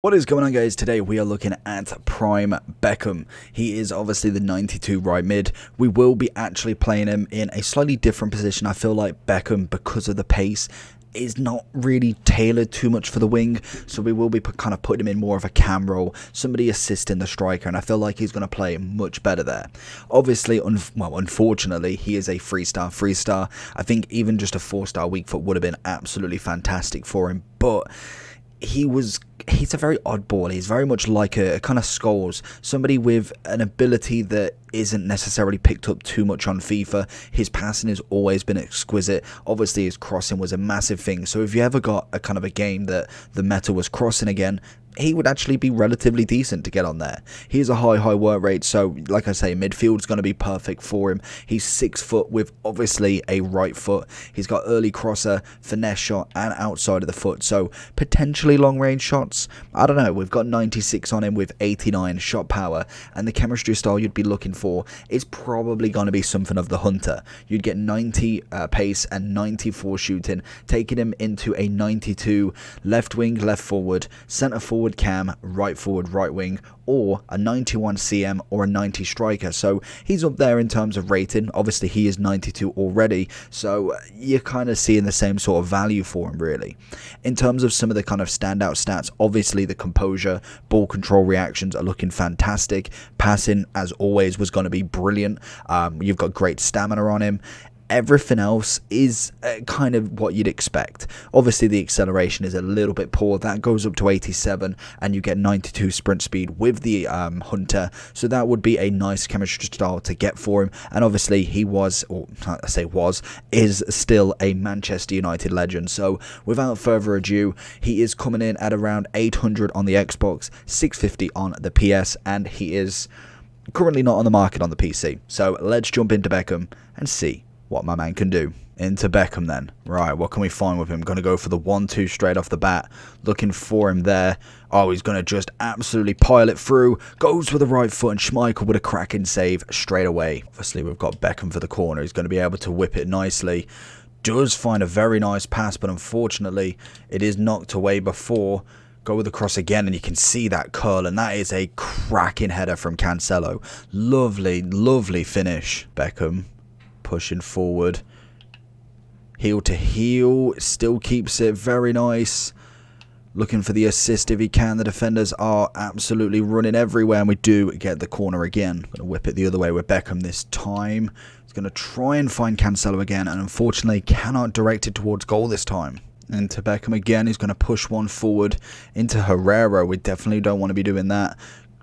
What is going on, guys? Today we are looking at Prime Beckham. He is obviously the 92 right mid. We will be actually playing him in a slightly different position. I feel like Beckham, because of the pace, is not really tailored too much for the wing, so we will be kind of putting him in more of a cam role, somebody assisting the striker, and I feel like he's going to play much better there. Obviously, unfortunately, he is a 3-star. I think even just a 4-star weak foot would have been absolutely fantastic for him, but he's a very oddball. He's very much like a kind of Scholes, somebody with an ability that isn't necessarily picked up too much on FIFA. His passing has always been exquisite. Obviously his crossing was a massive thing, so if you ever got a kind of a game that the meta was crossing again, he would actually be relatively decent to get on there. He has a high work rate, so like I say, midfield's going to be perfect for him. He's 6 foot with obviously a right foot. He's got early crosser, finesse shot, and outside of the foot, so potentially long range shots. I don't know, we've got 96 on him with 89 shot power, and the chemistry style you'd be looking for is probably going to be something of the Hunter. You'd get 90 pace and 94 shooting, taking him into a 92 left wing, left forward, centre forward cam, right forward, right wing, or a 91 CM or a 90 striker. So he's up there in terms of rating. Obviously he is 92 already, so you're kind of seeing the same sort of value for him really. In terms of some of the kind of standout stats, obviously the composure, ball control reactions are looking fantastic. Passing, as always, was going to be brilliant. You've got great stamina on him. Everything else is kind of what you'd expect. Obviously the acceleration is a little bit poor. That goes up to 87 and you get 92 sprint speed with the Hunter, so that would be a nice chemistry style to get for him. And obviously he was, or I say was, is still a Manchester United legend. So without further ado, he is coming in at around 800 on the Xbox, 650 on the PS, and he is currently not on the market on the PC. So let's jump into Beckham and see what my man can do. Into Beckham then. Right, what can we find with him? Going to go for the 1-2 straight off the bat. Looking for him there. Oh, he's going to just absolutely pile it through. Goes with the right foot, and Schmeichel with a cracking save straight away. Obviously, we've got Beckham for the corner. He's going to be able to whip it nicely. Does find a very nice pass, but unfortunately, it is knocked away before. Go with the cross again, and you can see that curl, and that is a cracking header from Cancelo. Lovely finish. Beckham pushing forward, heel to heel, still keeps it very nice. Looking for the assist if he can. The defenders are absolutely running everywhere, and we do get the corner again. Going to whip it the other way with Beckham this time. He's going to try and find Cancelo again, and unfortunately cannot direct it towards goal this time. Into Beckham again. He's going to push one forward into Herrera. We definitely don't want to be doing that.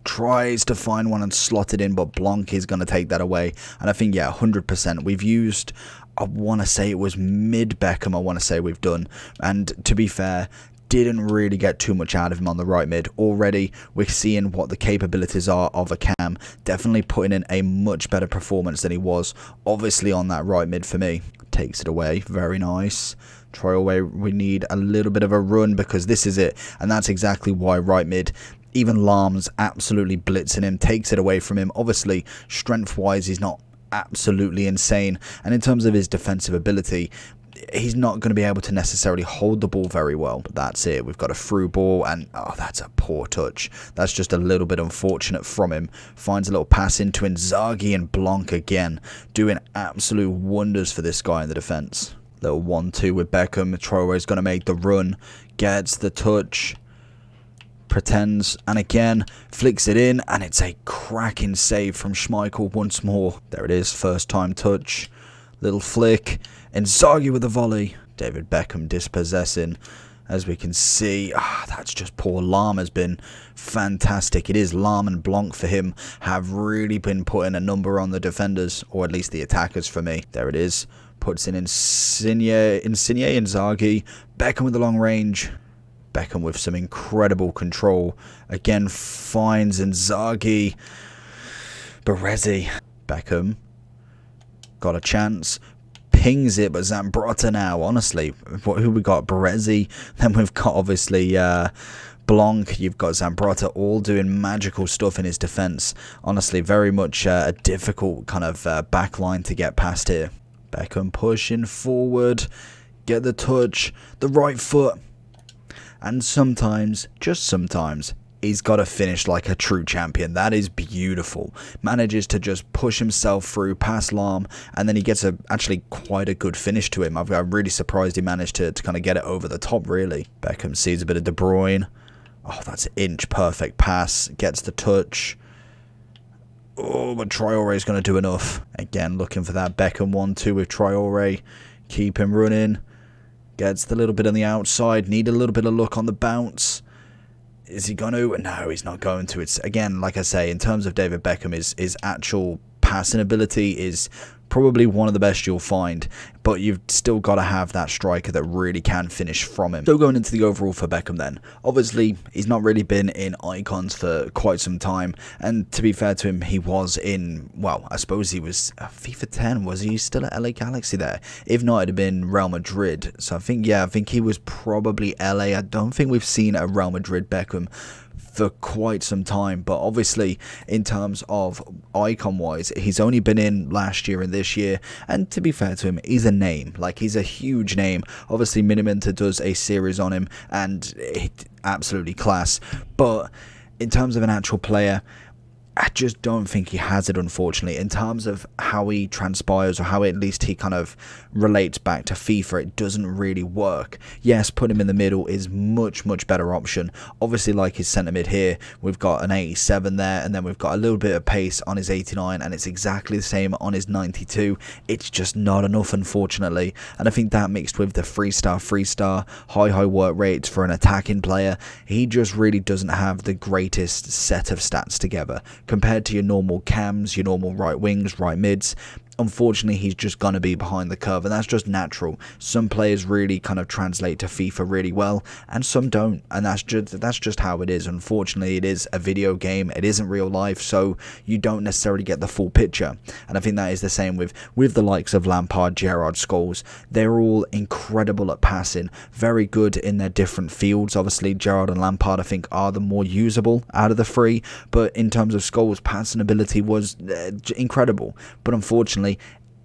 Tries to find one and slot it in, but Blanc is going to take that away. And I think, yeah, 100%. We've used, I want to say it was mid Beckham, I want to say we've done. And to be fair, didn't really get too much out of him on the right mid. Already, we're seeing what the capabilities are of a cam. Definitely putting in a much better performance than he was, obviously, on that right mid for me. Takes it away. Very nice. Try away. We need a little bit of a run because this is it. And that's exactly why right mid, even Lahm's absolutely blitzing him, takes it away from him. Obviously, strength-wise, he's not absolutely insane. And in terms of his defensive ability, he's not going to be able to necessarily hold the ball very well. But that's it. We've got a through ball, and oh, that's a poor touch. That's just a little bit unfortunate from him. Finds a little pass into Inzaghi, and Blanc again, doing absolute wonders for this guy in the defence. Little 1-2 with Beckham. Traore's going to make the run, gets the touch, pretends, and again flicks it in, and it's a cracking save from Schmeichel once more. There it is, first time touch, little flick, Inzaghi with a volley. David Beckham dispossessing, as we can see. That's just poor. Lahm has been fantastic. It is Lahm and Blanc for him have really been putting a number on the defenders, or at least the attackers for me. There it is, puts in Inzaghi. Beckham with the long range. Beckham with some incredible control. Again, finds Inzaghi. Baresi. Beckham. Got a chance. Pings it, but Zambrotta now, honestly. Who we got? Baresi. Then we've got, obviously, Blanc. You've got Zambrotta all doing magical stuff in his defence. Honestly, very much a difficult kind of back line to get past here. Beckham pushing forward. Get the touch. The right foot. And sometimes, just sometimes, he's got to finish like a true champion. That is beautiful. Manages to just push himself through past Lahm, and then he gets actually quite a good finish to him. I'm really surprised he managed to kind of get it over the top, really. Beckham sees a bit of De Bruyne. Oh, that's inch perfect pass. Gets the touch. Oh, but Traore's going to do enough. Again, looking for that Beckham 1-2 with Traore. Keep him running. Gets the little bit on the outside. Need a little bit of luck on the bounce. Is he going to? No, he's not going to. It's, again, like I say, in terms of David Beckham, his actual passing ability is probably one of the best you'll find, but you've still got to have that striker that really can finish from him. So going into the overall for Beckham then, obviously he's not really been in icons for quite some time, and to be fair to him, he was in, well, I suppose he was FIFA 10, was he still at LA Galaxy there? If not, it'd have been Real Madrid. So I think he was probably LA. I don't think we've seen a Real Madrid Beckham for quite some time, but obviously in terms of icon wise, he's only been in last year and this year, and to be fair to him, he's a name, like he's a huge name. Obviously Miniminter does a series on him and absolutely class, but in terms of an actual player, I just don't think he has it, unfortunately. In terms of how he transpires, or how at least he kind of relates back to FIFA, it doesn't really work. Yes, put him in the middle is much better option. Obviously, like his centre mid here, we've got an 87 there, and then we've got a little bit of pace on his 89, and it's exactly the same on his 92. It's just not enough, unfortunately. And I think that mixed with the 3-star, high work rates for an attacking player, he just really doesn't have the greatest set of stats together compared to your normal cams, your normal right wings, right mids. Unfortunately, he's just going to be behind the curve, and that's just natural. Some players really kind of translate to FIFA really well, and some don't, and that's just how it is. Unfortunately, it is a video game, it isn't real life, so you don't necessarily get the full picture. And I think that is the same with the likes of Lampard, Gerrard, Scholes. They're all incredible at passing, very good in their different fields. Obviously, Gerrard and Lampard, I think, are the more usable out of the three, but in terms of Scholes' passing ability was incredible, but unfortunately,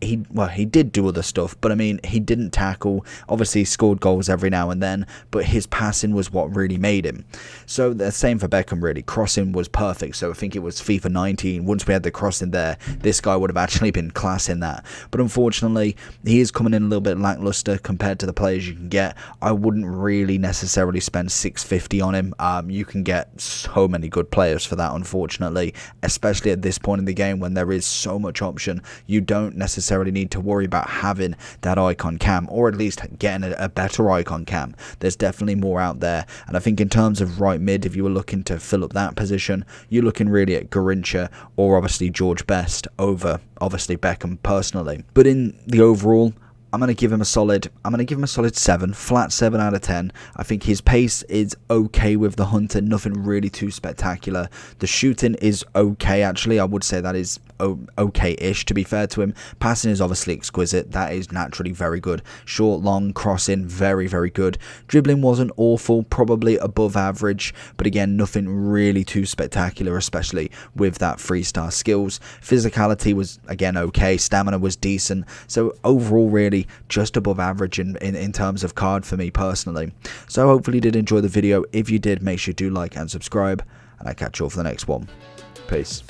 he did do other stuff, but I mean, he didn't tackle. Obviously, he scored goals every now and then, but his passing was what really made him. So the same for Beckham, really. Crossing was perfect, so I think it was FIFA 19. Once we had the crossing there, this guy would have actually been class in that. But unfortunately, he is coming in a little bit lackluster compared to the players you can get. I wouldn't really necessarily spend $650 on him. You can get so many good players for that, unfortunately, especially at this point in the game when there is so much option. You don't necessarily need to worry about having that icon cam, or at least getting a better icon cam. There's definitely more out there, and I think in terms of right mid, if you were looking to fill up that position, you're looking really at Garrincha or obviously George Best over obviously Beckham personally. But in the overall, I'm going to give him a solid 7, flat 7 out of 10. I think his pace is okay with the Hunter, nothing really too spectacular. The shooting is okay, actually. I would say that is okay-ish, to be fair to him. Passing is obviously exquisite. That is naturally very good. Short, long, crossing, very good. Dribbling wasn't awful, probably above average, but again, nothing really too spectacular, especially with that 3-star skills. Physicality was, again, okay. Stamina was decent. So overall, really, just above average in terms of card for me personally. So hopefully you did enjoy the video. If you did, make sure you do like and subscribe, and I'll catch you all for the next one. Peace.